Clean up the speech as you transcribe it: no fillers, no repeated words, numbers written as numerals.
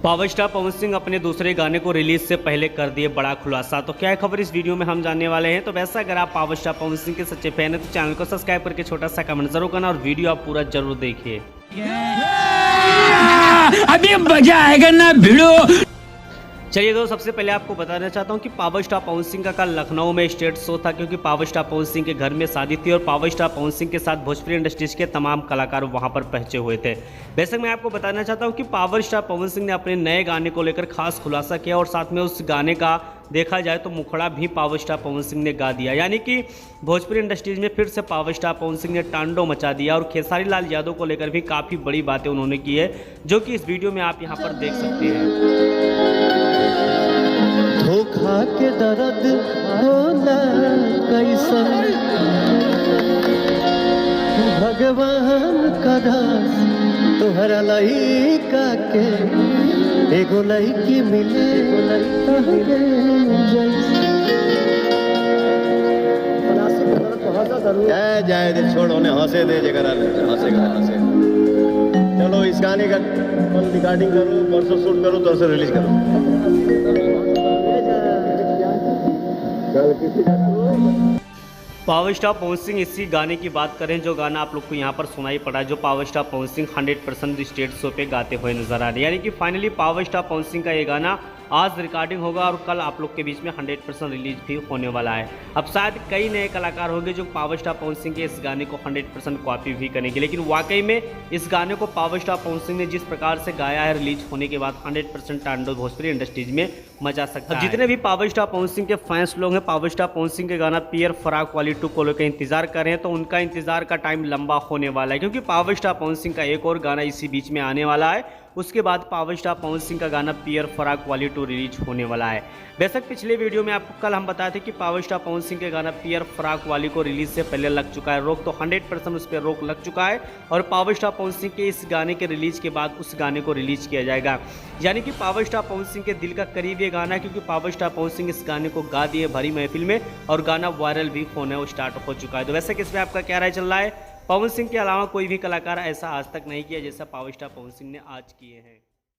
Power star Pawan Singh अपने दूसरे गाने को रिलीज से पहले कर दिए बड़ा खुलासा। तो क्या है खबर इस वीडियो में हम जानने वाले हैं। तो वैसे अगर आप पावर स्टार पवन सिंह के सच्चे फैन हैं तो चैनल को सब्सक्राइब करके छोटा सा कमेंट जरूर करना और वीडियो आप पूरा जरूर देखिए। अभी मजा आएगा ना भिड़ो। चलिए दोस्तों, सबसे पहले आपको बताना चाहता हूं कि पावर स्टार पवन सिंह का कल लखनऊ में स्टेट शो था, क्योंकि पावर स्टार पवन सिंह के घर में शादी थी और पावर स्टार पवन सिंह के साथ भोजपुरी इंडस्ट्रीज के तमाम कलाकार वहां पर पहुंचे हुए थे। वैसे मैं आपको बताना चाहता हूं कि पावर स्टार पवन सिंह ने अपने नए गाने को लेकर खास खुलासा किया और साथ में उस गाने का देखा जाए तो मुखड़ा भी पावर स्टार पवन सिंह ने गा दिया, यानी कि भोजपुरी इंडस्ट्रीज में फिर से पावर स्टार पवन सिंह ने तांडव मचा दिया और खेसारी लाल यादव को लेकर भी काफ़ी बड़ी बातें उन्होंने की है, जो कि इस वीडियो में आप यहाँ पर देख सकते हैं। धोखा के दर्द होला कैसन भगवान करस तोहरा लइका के एगो लइकी मिले जाए दे, छोड़ उन्हें हंसे दे जगह हंसे। चलो इस गाने का रिकॉर्डिंग करो, परसों शूट करो, तो से रिलीज करो। पावर स्टार पवन सिंह इसी गाने की बात करें जो गाना आप लोग को यहाँ पर सुनाई पड़ा, जो power star Pawan Singh 100% stage show पे गाते हुए नजर आ रहे हैं, यानी कि finally power star Pawan Singh का ये गाना आज रिकॉर्डिंग होगा और कल आप लोग के बीच में 100% रिलीज भी होने वाला है। अब शायद कई नए कलाकार होंगे जो पावर स्टार पवन सिंह के इस गाने को 100% कॉपी भी करेंगे, लेकिन वाकई में इस गाने को पावर स्टार पवन सिंह ने जिस प्रकार से गाया है, रिलीज होने के बाद 100% तांडव भोजपुरी इंडस्ट्रीज में मचा सकता है। जितने भी पावर स्टार पवन सिंह के फैंस लोग हैं, पावर स्टार पवन सिंह के गाना पियर फराक वाली 2 को लेकर इंतजार कर रहे हैं, तो उनका इंतजार का टाइम लंबा होने वाला है, क्योंकि पावर स्टार पवन सिंह का एक और गाना इसी बीच में आने वाला है। उसके बाद पावर स्टार पवन सिंह का गाना पियर फराक वाली 2 रिलीज होने वाला है। बेशक पिछले वीडियो में आपको कल हम बताए थे कि पावर स्टार पवन सिंह के गाना पियर फराक वाली को रिलीज से पहले लग चुका है रोक, तो 100% उस पर रोक लग चुका है और पावर स्टार पवन सिंह के इस गाने के रिलीज के बाद उस गाने को रिलीज किया जाएगा, यानी कि पावर स्टार पवन सिंह के दिल का करीब ये गाना है, क्योंकि पावर स्टार पवन सिंह इस गाने को गा दिए भरी महफिल में और गाना वायरल भी होना स्टार्ट हो चुका है। तो वैसे किस पे आपका क्या राय चल रहा है? पवन सिंह के अलावा कोई भी कलाकार ऐसा आज तक नहीं किया जैसा पावर स्टार पवन सिंह ने आज किए हैं।